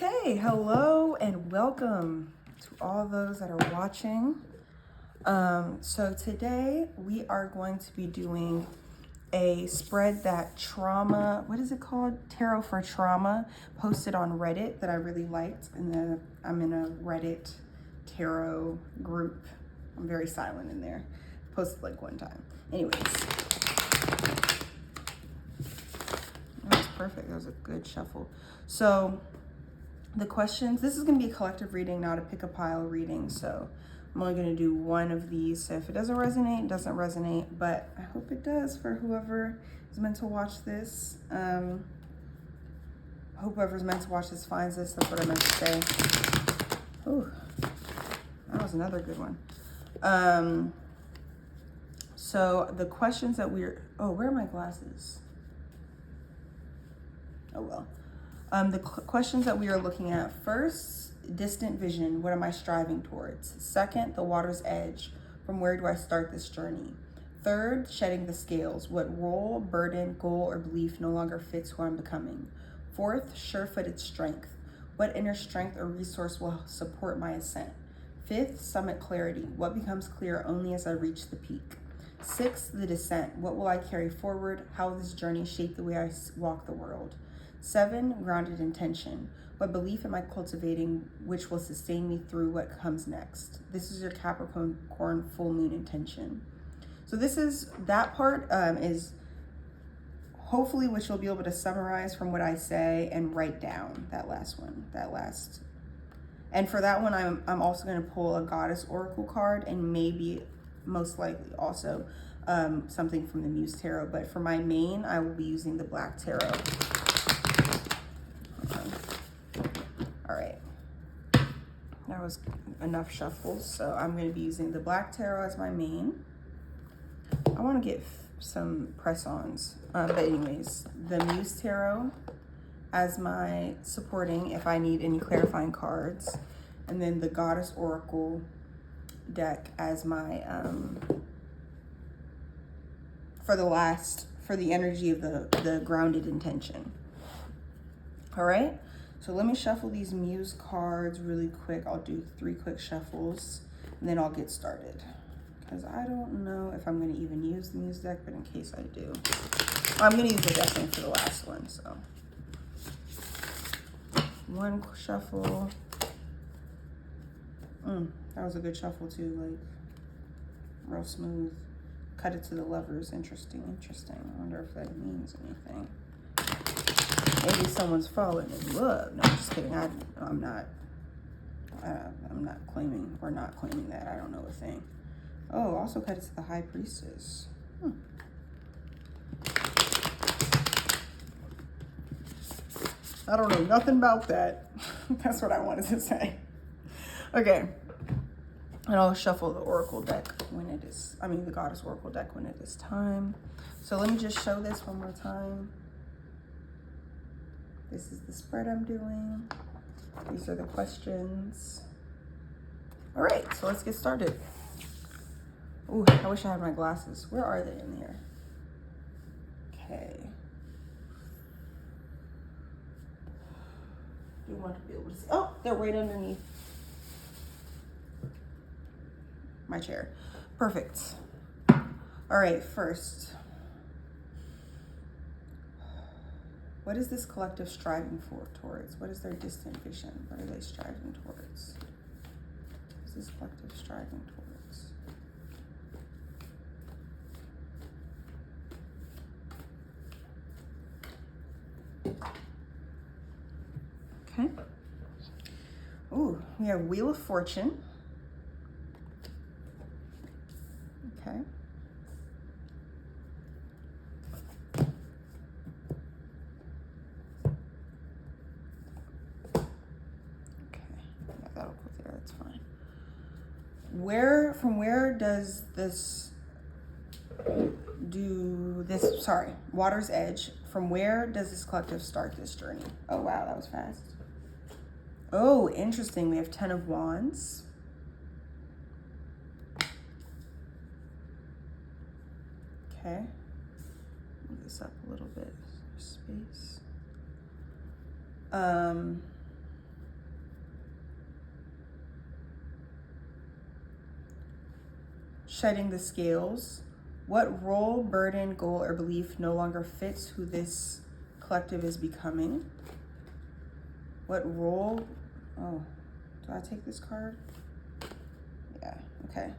Okay, hello and welcome to all those that are watching. So today we are going to be doing a spread that what is it called? Tarot for Trauma, posted on Reddit that I really liked. I'm in a Reddit tarot group. I'm very silent in there. Posted like one time. Anyways, that was perfect. That was a good shuffle. So the questions, this is going to be a collective reading, not a pick a pile reading, so I'm only going to do one of these. So if it doesn't resonate, it doesn't resonate, but I hope it does for whoever is meant to watch this. I hope whoever's meant to watch this finds this. That's what I meant to say. Ooh, that was another good one. So the questions that where are my glasses? Oh well. The questions that we are looking at: first, distant vision, what am I striving towards? Second, the water's edge, from where do I start this journey? Third, shedding the scales, what role, burden, goal, or belief no longer fits who I'm becoming? Fourth, sure-footed strength, what inner strength or resource will support my ascent? Fifth, summit clarity, what becomes clear only as I reach the peak? Sixth, the descent, what will I carry forward? How will this journey shape the way I walk the world? 7, grounded intention. What belief am I cultivating which will sustain me through what comes next? This is your Capricorn full moon intention. So that part is hopefully what you'll be able to summarize from what I say and write down that last one, And for that one, I'm also going to pull a goddess oracle card and maybe most likely also something from the Muse Tarot. But for my main, I will be using the Black Tarot. All right, that was enough shuffles. So I'm going to be using the Black Tarot as my main. I want to get some press-ons, but anyways, the Muse Tarot as my supporting if I need any clarifying cards, and then the Goddess Oracle deck as my for the energy of the grounded intention. All right. So let me shuffle these Muse cards really quick. I'll do 3 quick shuffles and then I'll get started. Because I don't know if I'm going to even use the Muse deck, but in case I do, I'm going to use the deck thing for the last one. So 1 shuffle. That was a good shuffle too, like real smooth. Cut it to the lovers. Interesting. I wonder if that means anything. Maybe someone's fallen in love. No, I'm just kidding. I'm not claiming or not claiming that. I don't know a thing. Oh, also cut it to the High Priestess. I don't know nothing about that. That's what I wanted to say. Okay. And I'll shuffle the Oracle deck the Goddess Oracle deck when it is time. So let me just show this one more time. This is the spread I'm doing. These are the questions. All right, so let's get started. Ooh, I wish I had my glasses. Where are they in here? Okay. You want to be able to see? Oh, they're right underneath my chair. Perfect. All right, first. What is this collective striving towards? What is their distant vision? What are they striving towards? What is this collective striving towards? Okay. Ooh, we have Wheel of Fortune. Okay. That'll go there, that's fine. From where does Water's Edge, from where does this collective start this journey? Oh wow, that was fast. Oh, interesting, we have 10 of Wands. Okay, move this up a little bit, space. shedding the scales. What role, burden, goal, or belief no longer fits who this collective is becoming? What role? Oh, do I take this card? Yeah, okay.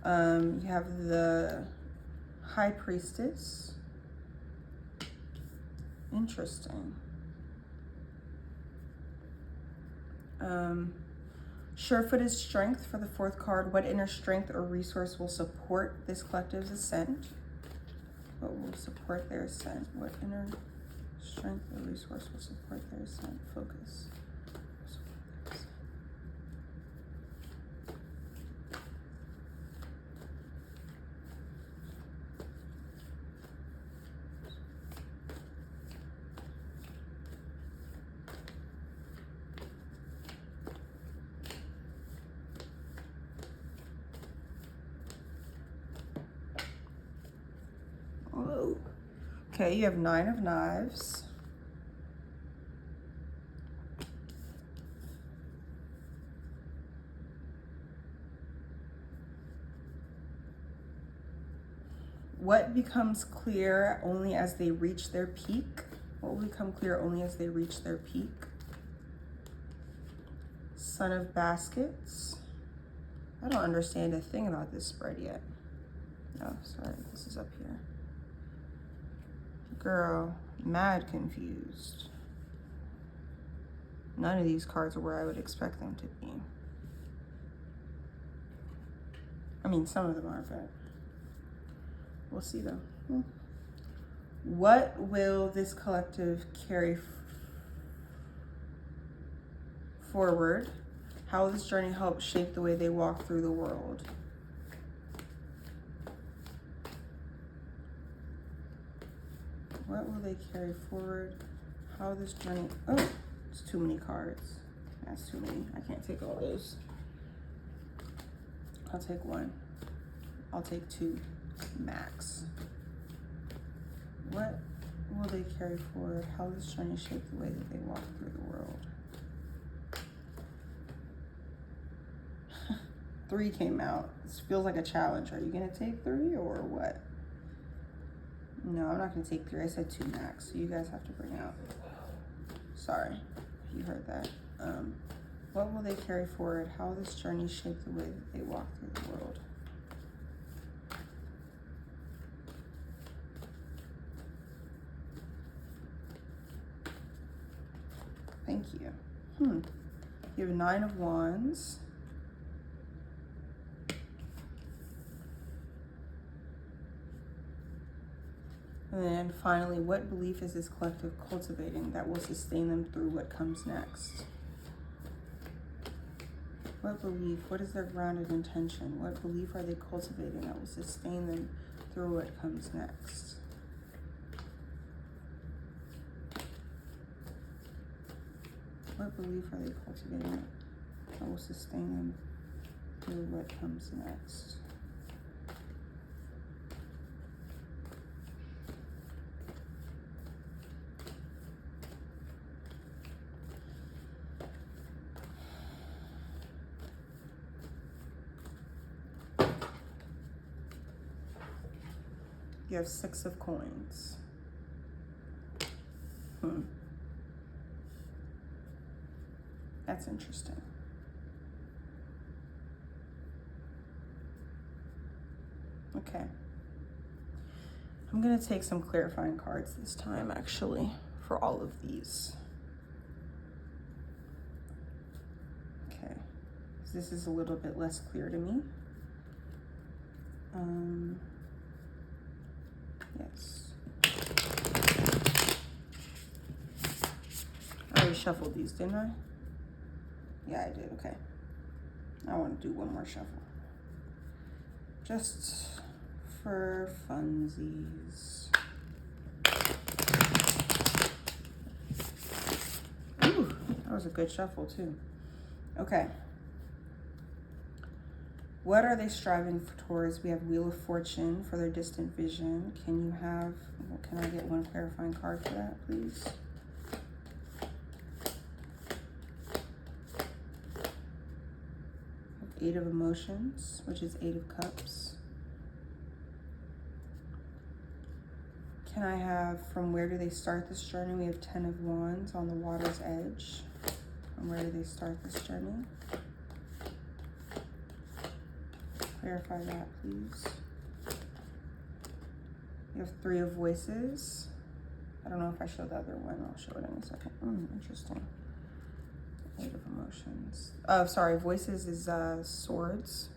You have the High Priestess. Interesting. Sure-footed strength for the fourth card. What inner strength or resource will support this collective's ascent? What will support their ascent? What inner strength or resource will support their ascent? Focus. Oh, okay, you have 9 of Knives. What becomes clear only as they reach their peak? What will become clear only as they reach their peak? Son of Baskets. I don't understand a thing about this spread yet. Oh, sorry, this is up here. Girl, mad confused. None of these cards are where I would expect them to be. I mean, some of them are, but we'll see though. What will this collective carry forward? How will this journey help shape the way they walk through the world? What will they carry forward? How this journey, oh, it's too many cards. That's too many. I can't take all those. I'll take 1. I'll take 2, max. What will they carry forward? How will this journey shape the way that they walk through the world? 3 came out. This feels like a challenge. Are you gonna take 3 or what? No, I'm not gonna take 3. I said 2 max, so you guys have to bring out. Sorry, if you heard that. What will they carry forward? How will this journey shape the way that they walk through the world? Thank you. You have 9 of Wands. And then finally, what belief is this collective cultivating that will sustain them through what comes next? What belief? What is their grounded intention? What belief are they cultivating that will sustain them through what comes next? What belief are they cultivating that will sustain them through what comes next? You have 6 of Coins. That's interesting. Okay. I'm going to take some clarifying cards this time, actually, for all of these. Okay. This is a little bit less clear to me. Yes. I already shuffled these, didn't I? Yeah, I did. Okay. I want to do one more shuffle. Just for funsies. Ooh, that was a good shuffle too. Okay. What are they striving towards? We have Wheel of Fortune for their distant vision. Can I get one clarifying card for that, please? Eight of Emotions, which is Eight of Cups. Can I have, from where do they start this journey? We have 10 of Wands on the water's edge. From where do they start this journey? Clarify that, please. You have Three of Voices. I don't know if I showed the other one. I'll show it in a second. Interesting. Eight of Emotions. Oh, sorry. Voices is Swords.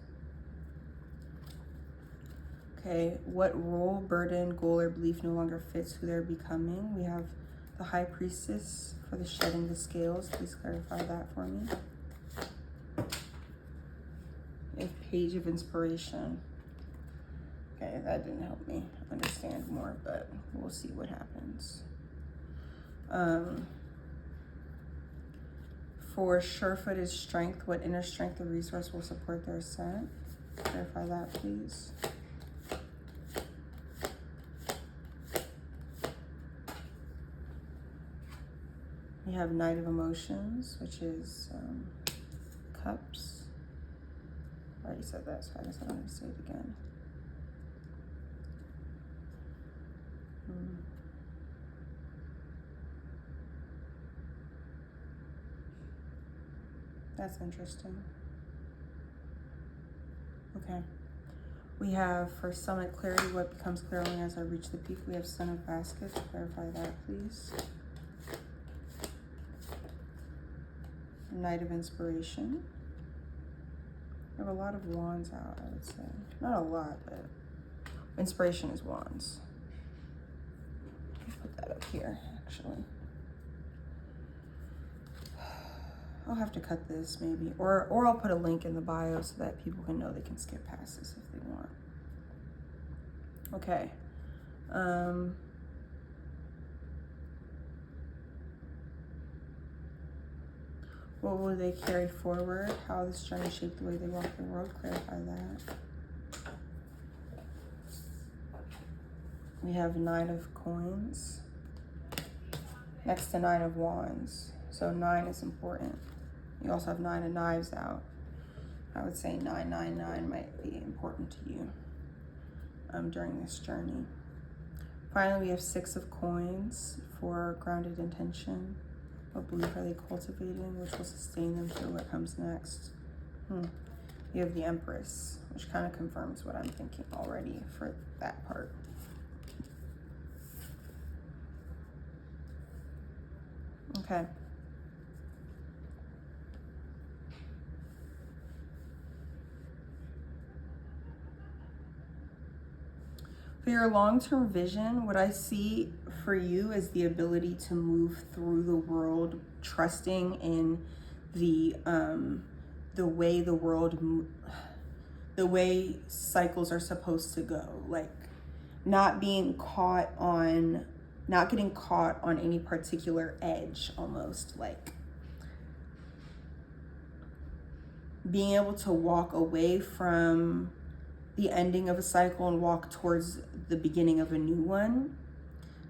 Okay. What role, burden, goal, or belief no longer fits who they're becoming? We have the High Priestess for the shedding the scales. Please clarify that for me. We have Page of Inspiration. Okay, that didn't help me understand more, but we'll see what happens. For sure-footed strength, what inner strength or resource will support their ascent? Clarify that, please. We have Knight of Emotions, which is Cups. I already said that, so I guess I don't have to say it again. That's interesting. Okay. We have, for Summit Clarity, what becomes clear only as I reach the peak. We have Son of Baskets. Clarify that, please. Knight of Inspiration. We have a lot of Wands out, I would say. Not a lot, but Inspiration is Wands. Let's put that up here, actually. I'll have to cut this maybe, or I'll put a link in the bio so that people can know they can skip past this if they want. Okay. What will they carry forward? How this journey shaped the way they walk the world? Clarify that. We have Nine of Coins next to Nine of Wands. So 9 is important. You also have 9 of Knives out. I would say 999 might be important to you during this journey. Finally, we have 6 of Coins for grounded intention. What belief are they cultivating, which will sustain them through what comes next? You have the Empress, which kind of confirms what I'm thinking already for that part. Okay. For your long-term vision, what I see for you is the ability to move through the world, trusting in the way the world, the way cycles are supposed to go. Like not getting caught on any particular edge, almost like being able to walk away from the ending of a cycle and walk towards the beginning of a new one.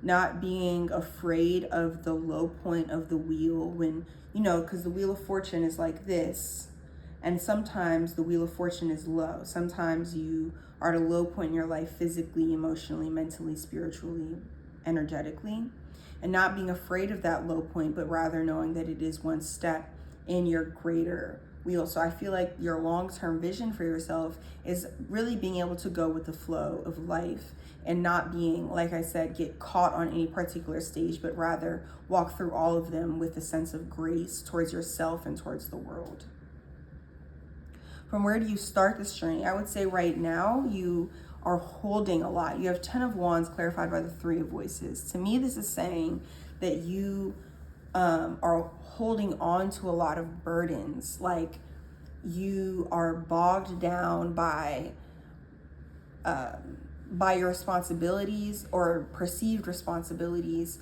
Not being afraid of the low point of the wheel when, because the Wheel of Fortune is like this. And sometimes the Wheel of Fortune is low. Sometimes you are at a low point in your life physically, emotionally, mentally, spiritually, energetically. And not being afraid of that low point, but rather knowing that it is one step in your greater wheel. So I feel like your long-term vision for yourself is really being able to go with the flow of life and not being, like I said, get caught on any particular stage, but rather walk through all of them with a sense of grace towards yourself and towards the world. From where do you start this journey? I would say right now you are holding a lot. You have 10 of Wands clarified by the Three of Voices. To me, this is saying that you are holding on to a lot of burdens. Like you are bogged down by your responsibilities or perceived responsibilities,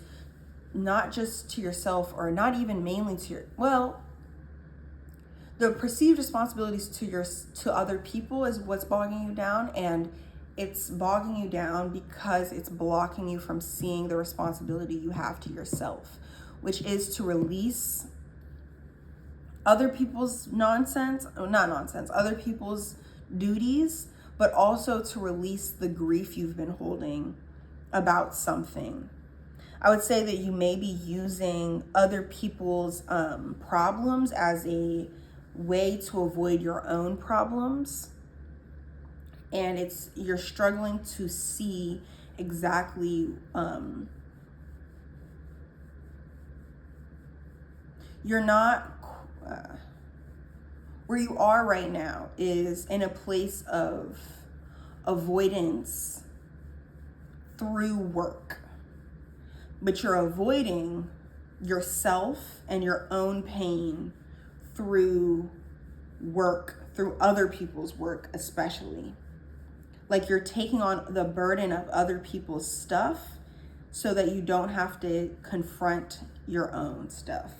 not just to yourself or not even mainly to the perceived responsibilities to other people is what's bogging you down, and it's bogging you down because it's blocking you from seeing the responsibility you have to yourself, which is to release other people's nonsense, or not nonsense, other people's duties, but also to release the grief you've been holding about something. I would say that you may be using other people's problems as a way to avoid your own problems. And you're struggling to see exactly, you're not, where you are right now is in a place of avoidance through work. But you're avoiding yourself and your own pain through work, through other people's work especially. Like you're taking on the burden of other people's stuff so that you don't have to confront your own stuff.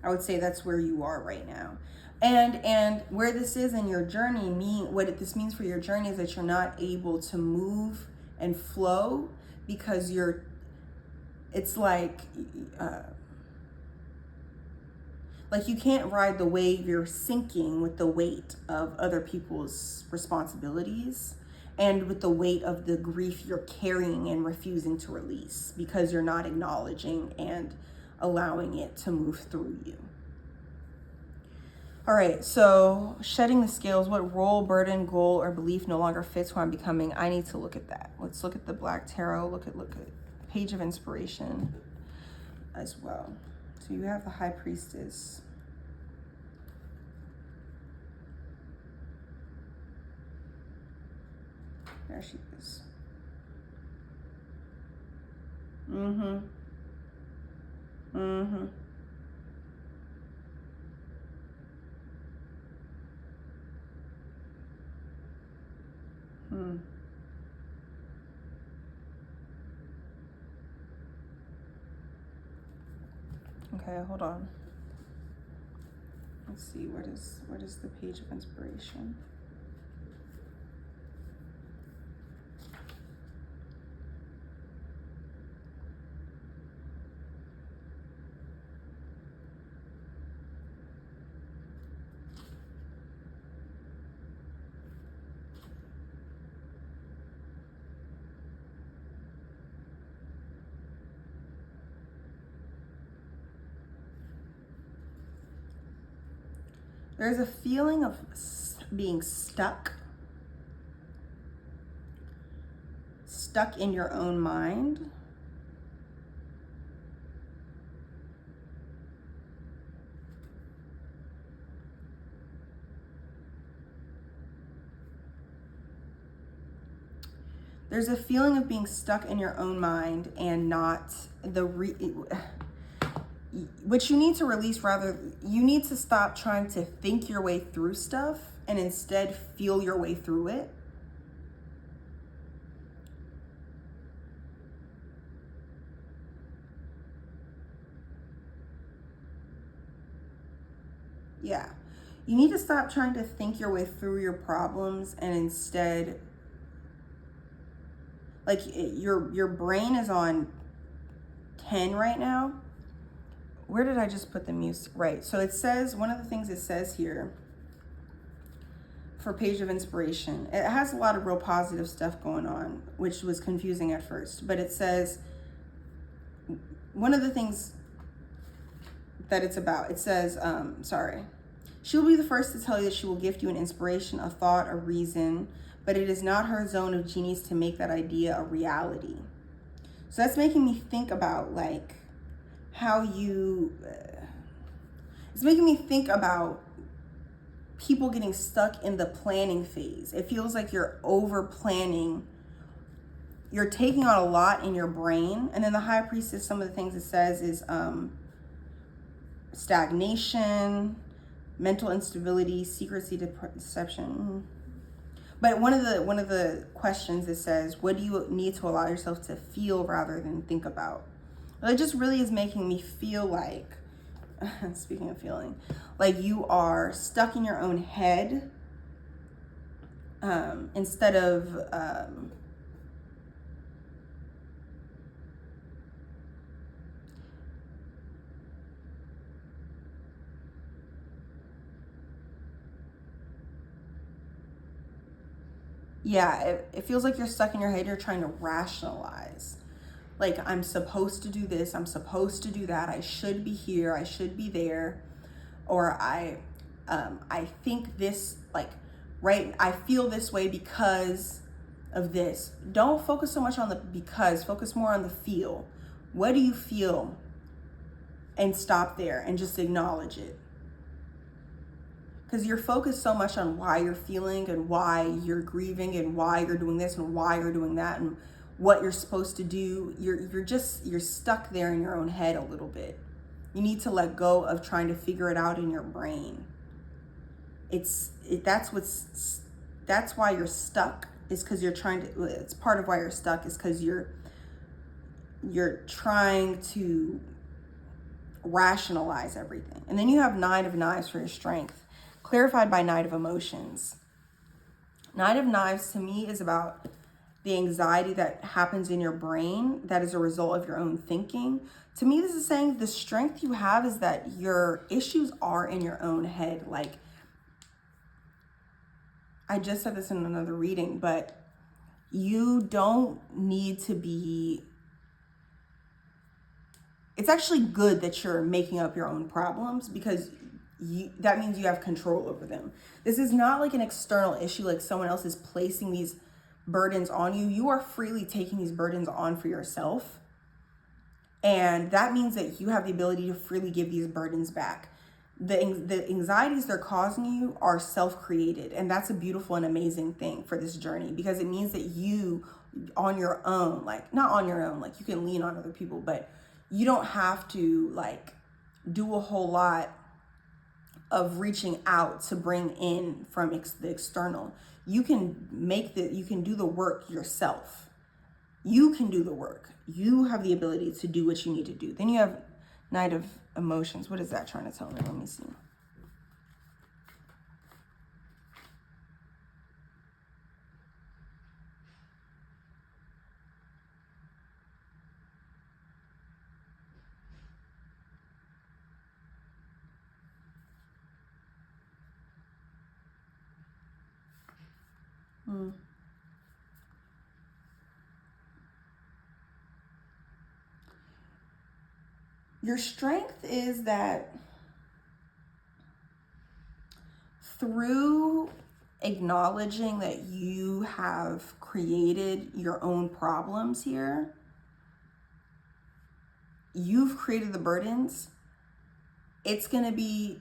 I would say that's where you are right now. And where this is in your journey, this means for your journey is that you're not able to move and flow because it's like you can't ride the wave, you're sinking with the weight of other people's responsibilities and with the weight of the grief you're carrying and refusing to release because you're not acknowledging and allowing it to move through you. All right, so shedding the scales, what role, burden, goal, or belief no longer fits who I'm becoming? I need to look at that. Let's look at the Black Tarot, look at Page of Inspiration as well. So you have the High Priestess. There she is. Okay, hold on. Let's see, what is the Page of Inspiration? There's a feeling of being stuck in your own mind. There's a feeling of being stuck in your own mind and not what you need to release, you need to stop trying to think your way through stuff and instead feel your way through it. Yeah. You need to stop trying to think your way through your problems and instead, like, your brain is on 10 right now. Where did I just put the music? Right. So it says, one of the things it says here for Page of Inspiration, it has a lot of real positive stuff going on, which was confusing at first. But it says, one of the things that it's about, it says, she will be the first to tell you that she will gift you an inspiration, a thought, a reason, but it is not her zone of genius to make that idea a reality. So that's making me think about, like, it's making me think about people getting stuck in the planning phase. It feels like you're over planning. You're taking on a lot in your brain. And then the High Priestess, some of the things it says is stagnation, mental instability, secrecy, deception. But one of the questions it says, what do you need to allow yourself to feel rather than think about? Well, it just really is making me feel like, speaking of feeling, like you are stuck in your own head instead of Yeah, it feels like you're stuck in your head. You're trying to rationalize. Like, I'm supposed to do this. I'm supposed to do that. I should be here. I should be there. Or I think this, like, right, I feel this way because of this. Don't focus so much on the because, focus more on the feel. What do you feel? And stop there and just acknowledge it. Because you're focused so much on why you're feeling and why you're grieving and why you're doing this and why you're doing that and what you're supposed to do. You're stuck there in your own head a little bit. You need to let go of trying to figure it out in your brain. That's why you're stuck, is because you're trying to, it's part of why you're stuck is because you're trying to rationalize everything. And then you have Nine of Knives for your strength, clarified by Knight of Emotions. Knight of Knives to me is about the anxiety that happens in your brain that is a result of your own thinking. To me, this is saying the strength you have is that your issues are in your own head. Like, I just said this in another reading, but you don't need to be, it's actually good that you're making up your own problems because that means you have control over them. This is not like an external issue, like someone else is placing these burdens on you. You are freely taking these burdens on for yourself. And that means that you have the ability to freely give these burdens back. The anxieties they're causing you are self-created. And that's a beautiful and amazing thing for this journey, because it means that you on your own, like not on your own, like you can lean on other people, but you don't have to like do a whole lot of reaching out to bring in from the external. You can you can do the work yourself. You can do the work. You have the ability to do what you need to do. Then you have Knight of Emotions. What is that trying to tell me? Let me see. Your strength is that through acknowledging that you have created your own problems here, you've created the burdens, it's going to be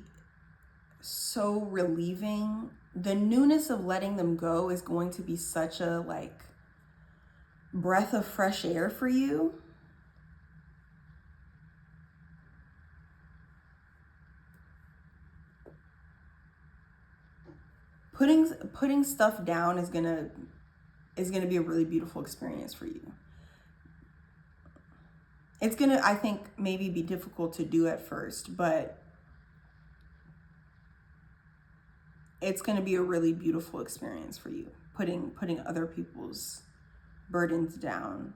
so relieving. The newness of letting them go is going to be such a like breath of fresh air for you. Putting stuff down is gonna be a really beautiful experience for you. It's gonna, I think, maybe be difficult to do at first, but it's gonna be a really beautiful experience for you. Putting other people's burdens down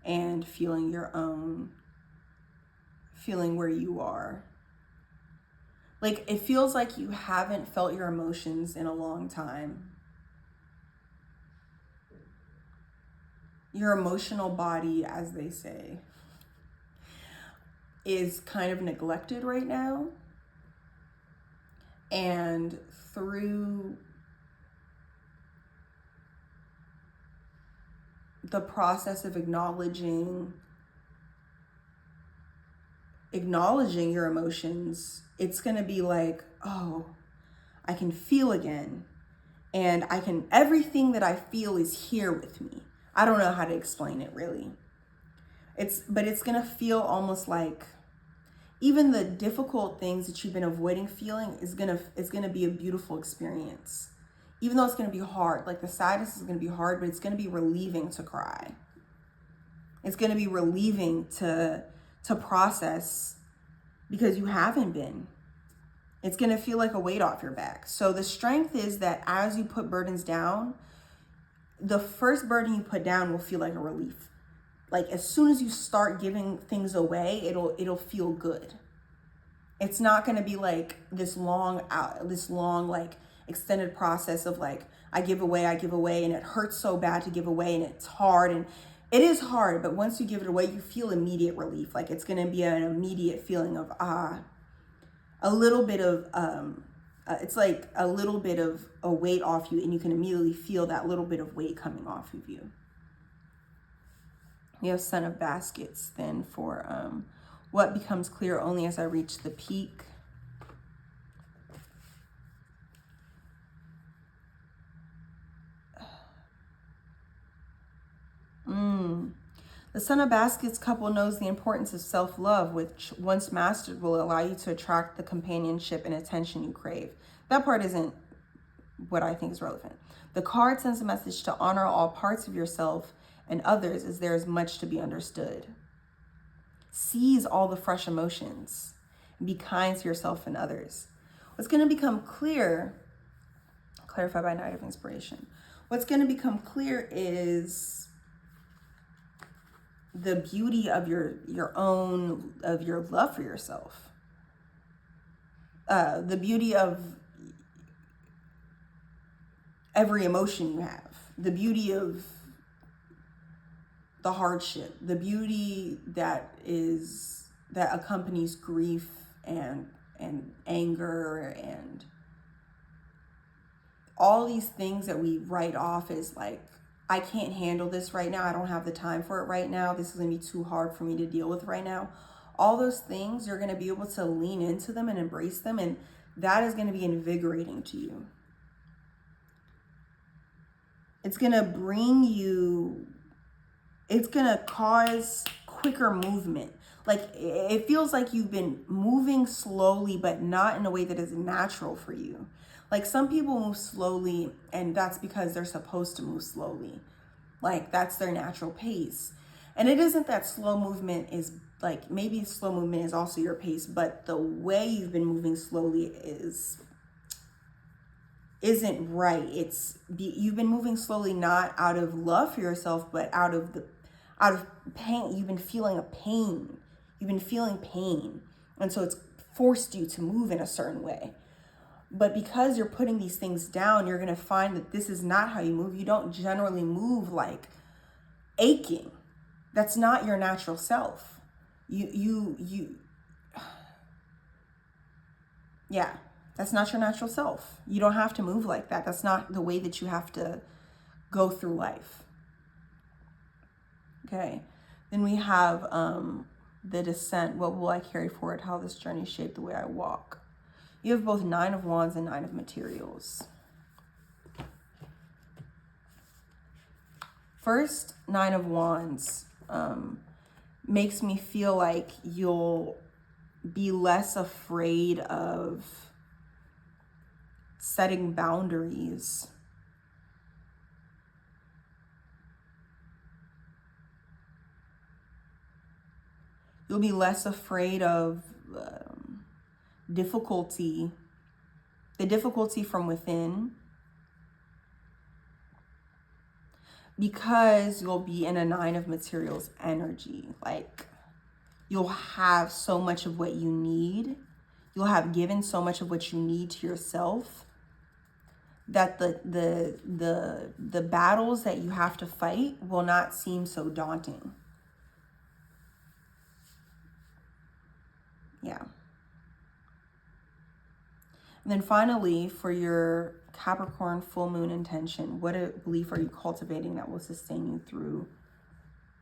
and feeling your own, feeling where you are. Like, it feels like you haven't felt your emotions in a long time. Your emotional body, as they say, is kind of neglected right now. And through the process of acknowledging your emotions, it's going to be like, oh, I can feel again. And everything that I feel is here with me. I don't know how to explain it really. But it's going to feel almost like even the difficult things that you've been avoiding feeling is going to be a beautiful experience. Even though it's going to be hard, like the sadness is going to be hard, but it's going to be relieving to cry. It's going to be relieving to process, because you haven't been. It's going to feel like a weight off your back. So the strength is that as you put burdens down, the first burden you put down will feel like a relief. Like as soon as you start giving things away, it'll feel good. It's not going to be like this long like extended process of like, I give away, and it hurts so bad to give away, and it's hard, and it is hard, but once you give it away, you feel immediate relief. Like it's going to be an immediate feeling of, a little bit of, it's like a little bit of a weight off you, and you can immediately feel that little bit of weight coming off of you. You have Son of Baskets then for what becomes clear only as I reach the peak. The Son of Baskets couple knows the importance of self-love, which once mastered will allow you to attract the companionship and attention you crave. That part isn't what I think is relevant. The card sends a message to honor all parts of yourself and others, as there is much to be understood. Seize all the fresh emotions and be kind to yourself and others. What's going to become clear, clarified by Knight of Inspiration. What's going to become clear is the beauty of your love for yourself. The beauty of every emotion you have. The beauty of the hardship. The beauty that accompanies grief and anger and all these things that we write off as like, I can't handle this right now. I don't have the time for it right now. This is going to be too hard for me to deal with right now. All those things, you're going to be able to lean into them and embrace them. And that is going to be invigorating to you. It's going to bring you, it's going to cause quicker movement. Like it feels like you've been moving slowly, but not in a way that is natural for you. Like some people move slowly, and that's because they're supposed to move slowly. Like that's their natural pace. And it isn't that slow movement is like, maybe slow movement is also your pace, but the way you've been moving slowly isn't right. You've been moving slowly not out of love for yourself, but out of pain. You've been feeling a pain. You've been feeling pain. And so it's forced you to move in a certain way. But because you're putting these things down, you're going to find that this is not how you move. You don't generally move like aching. That's not your natural self. Yeah, that's not your natural self. You don't have to move like that. That's not the way that you have to go through life. Okay. Then we have the Descent. What will I carry forward? How this journey shaped the way I walk. You have both Nine of Wands and Nine of Materials. First, Nine of Wands makes me feel like you'll be less afraid of setting boundaries. You'll be less afraid of difficulty, the difficulty from within, because you'll be in a Nine of Materials energy. Like you'll have so much of what you need. You'll have given so much of what you need to yourself that the battles that you have to fight will not seem so daunting. Yeah. And then finally, for your Capricorn full moon intention, what a belief are you cultivating that will sustain you through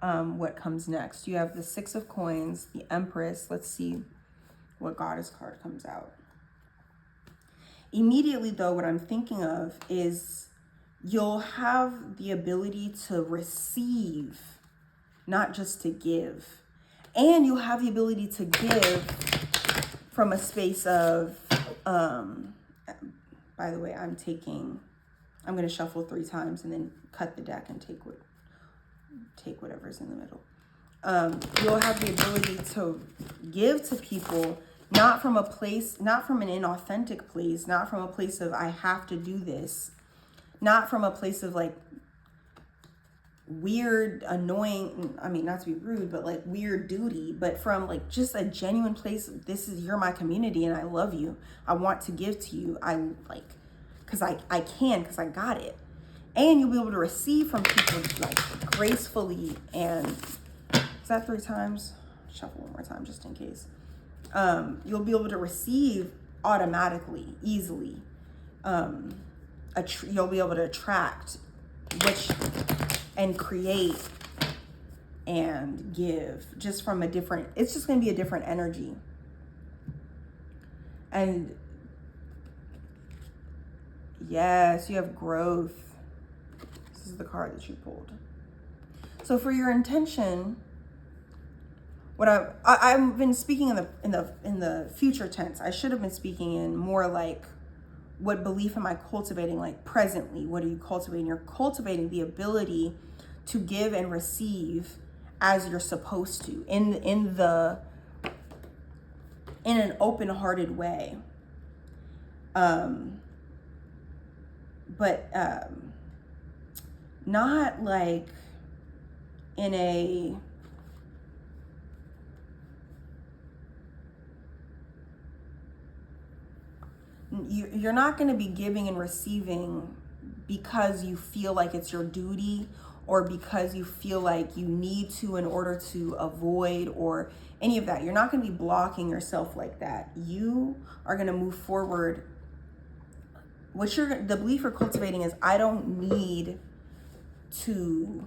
what comes next? You have the Six of Coins, the Empress. Let's see what Goddess card comes out. Immediately, though, what I'm thinking of is you'll have the ability to receive, not just to give. And you'll have the ability to give from a space of, by the way, I'm going to shuffle 3 times and then cut the deck and take whatever's in the middle. You'll have the ability to give to people, not from an inauthentic place, not from a place of I have to do this, not from a place of like weird, annoying, I mean, not to be rude, but like weird duty, but from like just a genuine place. You're my community and I love you. I want to give to you. because because I got it. And you'll be able to receive from people like gracefully. And is that 3 times? Shuffle one more time just in case. You'll be able to receive automatically, easily. You'll be able to attract and create and give just from it's just going to be a different energy. And yes, you have growth. This is the card that you pulled. So for your intention, what I've been speaking in the future tense. I should have been speaking in more like, what belief am I cultivating? Like presently, what are you cultivating? You're cultivating the ability to give and receive as you're supposed to, in an open-hearted way. But not like in a you're not going to be giving and receiving because you feel like it's your duty, or because you feel like you need to in order to avoid, or any of that. You're not going to be blocking yourself like that. You are going to move forward. The belief you're cultivating is, I don't need to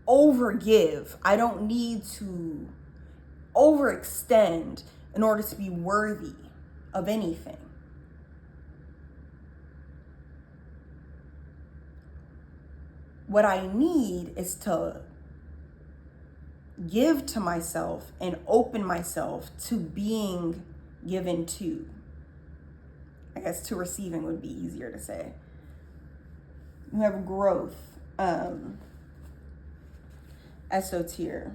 overgive. I don't need to overextend in order to be worthy of anything. What I need is to give to myself and open myself to being given to. I guess to receiving would be easier to say. You have growth. Esoteric.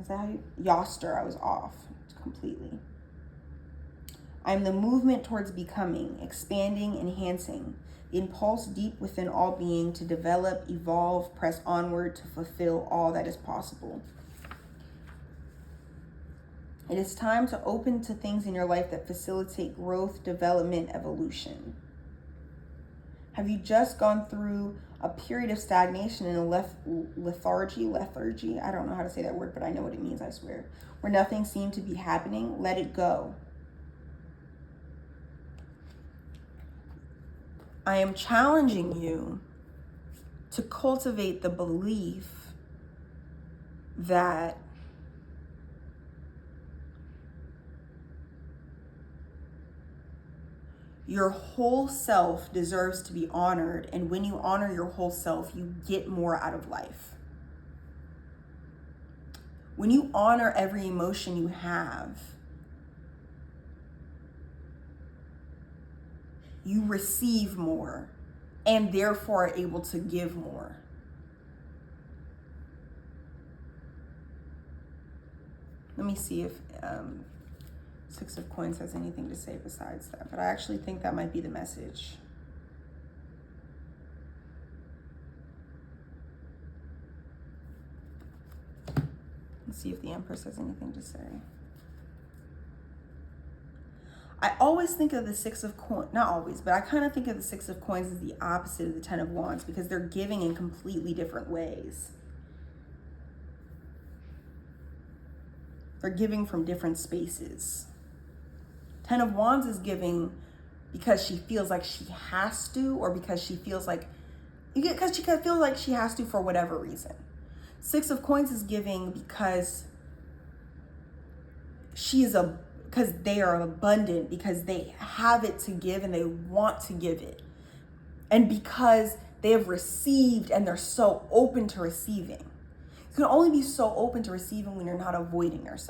Is that how you? Yoster, I was off completely. I'm the movement towards becoming, expanding, enhancing. The impulse deep within all being to develop, evolve, press onward to fulfill all that is possible. It is time to open to things in your life that facilitate growth, development, evolution. Have you just gone through a period of stagnation and a lethargy? I don't know how to say that word, but I know what it means, I swear. Where nothing seemed to be happening, let it go. I am challenging you to cultivate the belief that your whole self deserves to be honored. And when you honor your whole self, you get more out of life. When you honor every emotion you have, you receive more and therefore are able to give more. Let me see if Six of Coins has anything to say besides that, but I actually think that might be the message. Let's see if the Empress has anything to say. I always think of the Six of Coins, not always, but I kind of think of the Six of Coins as the opposite of the Ten of Wands, because they're giving in completely different ways. They're giving from different spaces. Ten of Wands is giving because she feels like she has to, or because she feels like, because she feels like she has to for whatever reason. Six of Coins is giving because because they are abundant, because they have it to give and they want to give it. And because they have received and they're so open to receiving. You can only be so open to receiving when you're not avoiding yourself.